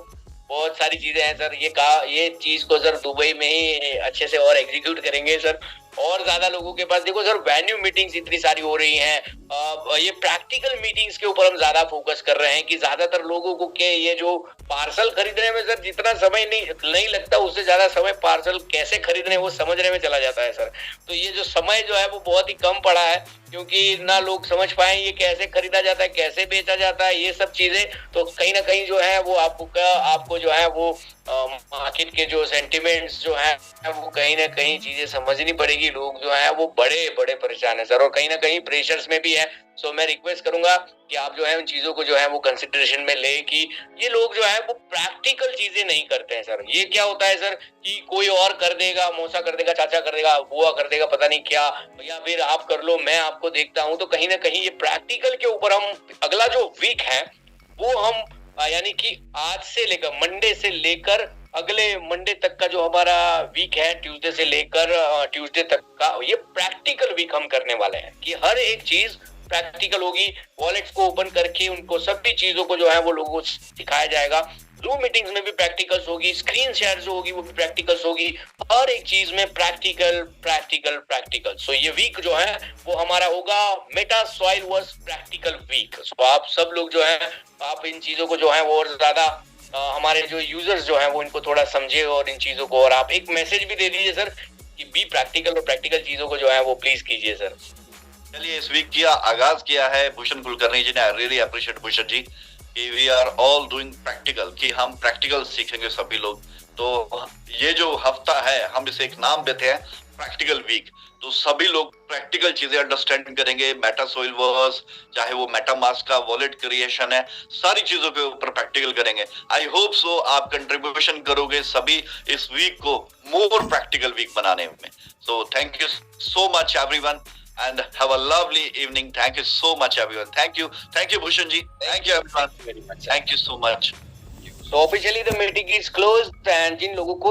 बहुत सारी चीजें हैं सर। ये चीज को सर दुबई में ही अच्छे से और एग्जीक्यूट करेंगे सर, और ज्यादा लोगों के पास। देखो सर वेन्यू मीटिंग्स इतनी सारी हो रही हैं, ये प्रैक्टिकल मीटिंग्स के ऊपर हम ज्यादा फोकस कर रहे हैं कि ज्यादातर लोगों को के ये जो पार्सल खरीदने में सर जितना समय नहीं लगता, उससे ज्यादा समय पार्सल कैसे खरीदने वो समझने में चला जाता है सर। तो ये जो समय जो है वो बहुत ही कम पड़ा है, क्योंकि ना लोग समझ पाए ये कैसे खरीदा जाता है, कैसे बेचा जाता है, ये सब चीजें। तो कहीं ना कहीं जो है वो आपको जो है वो मार्केट के जो सेंटिमेंट्स जो है वो कहीं ना कहीं चीजें समझनी पड़ेगी। लोग जो है वो बड़े बड़े परेशान है सर, और कहीं ना कहीं प्रेशर्स में भी है। सो मैं रिक्वेस्ट करूंगा कि आप जो है उन चीजों को जो है वो कंसिडरेशन में ले कि ये लोग जो है वो प्रैक्टिकल चीजें नहीं करते हैं सर। ये क्या होता है सर कि कोई और कर देगा, मौसा कर देगा, चाचा कर देगा, बुआ कर देगा, पता नहीं क्या, या फिर आप कर लो, मैं आपको देखता हूं। तो कहीं ना कहीं ये प्रैक्टिकल के ऊपर हम अगला जो वीक है वो हम यानी कि आज से लेकर मंडे से लेकर अगले मंडे तक का जो हमारा वीक है, ट्यूसडे से लेकर ट्यूसडे तक का, ये प्रैक्टिकल वीक हम करने वाले हैं कि हर एक चीज प्रैक्टिकल होगी। वॉलेट्स को ओपन करके उनको सभी चीजों को जो है वो लोगों को सिखाया जाएगा। जूम मीटिंग्स में भी प्रैक्टिकल्स होगी, स्क्रीन शेयर जो होगी वो भी प्रैक्टिकल्स होगी, हर एक चीज में प्रैक्टिकल प्रैक्टिकल प्रैक्टिकल। सो ये वीक जो है वो हमारा होगा meta soil verse practical week. So आप सब लोग जो है आप इन चीजों को जो है वो और ज्यादा हमारे जो यूजर्स जो है वो इनको थोड़ा समझे और इन चीजों को, और आप एक मैसेज भी दे दीजिए सर कि बी प्रैक्टिकल, और प्रैक्टिकल चीजों को जो है वो प्लीज कीजिए सर। चलिए इस वीक किया आगाज किया है भूषण कुलकर्णी जी ने। I really appreciate Bhushan ji. कि we are all doing practical, कि हम प्रैक्टिकल सीखेंगे सभी लोग। तो ये जो हफ्ता है हम इसे एक नाम देते हैं प्रैक्टिकल वीक। तो सभी लोग प्रैक्टिकल चीजें अंडरस्टैंड करेंगे, मेटा सोइल वर्स, चाहे वो मेटामास्क का वॉलेट क्रिएशन है, सारी चीजों के ऊपर प्रैक्टिकल करेंगे। आई होप सो आप कंट्रीब्यूशन करोगे सभी इस वीक को मोर प्रैक्टिकल वीक बनाने में। So thank you so much everyone and have a lovely evening. Thank you so much everyone. Thank you Bhushan ji. Thank you everyone very much. thank you so much. So officially the meeting is closed and जिन लोगों को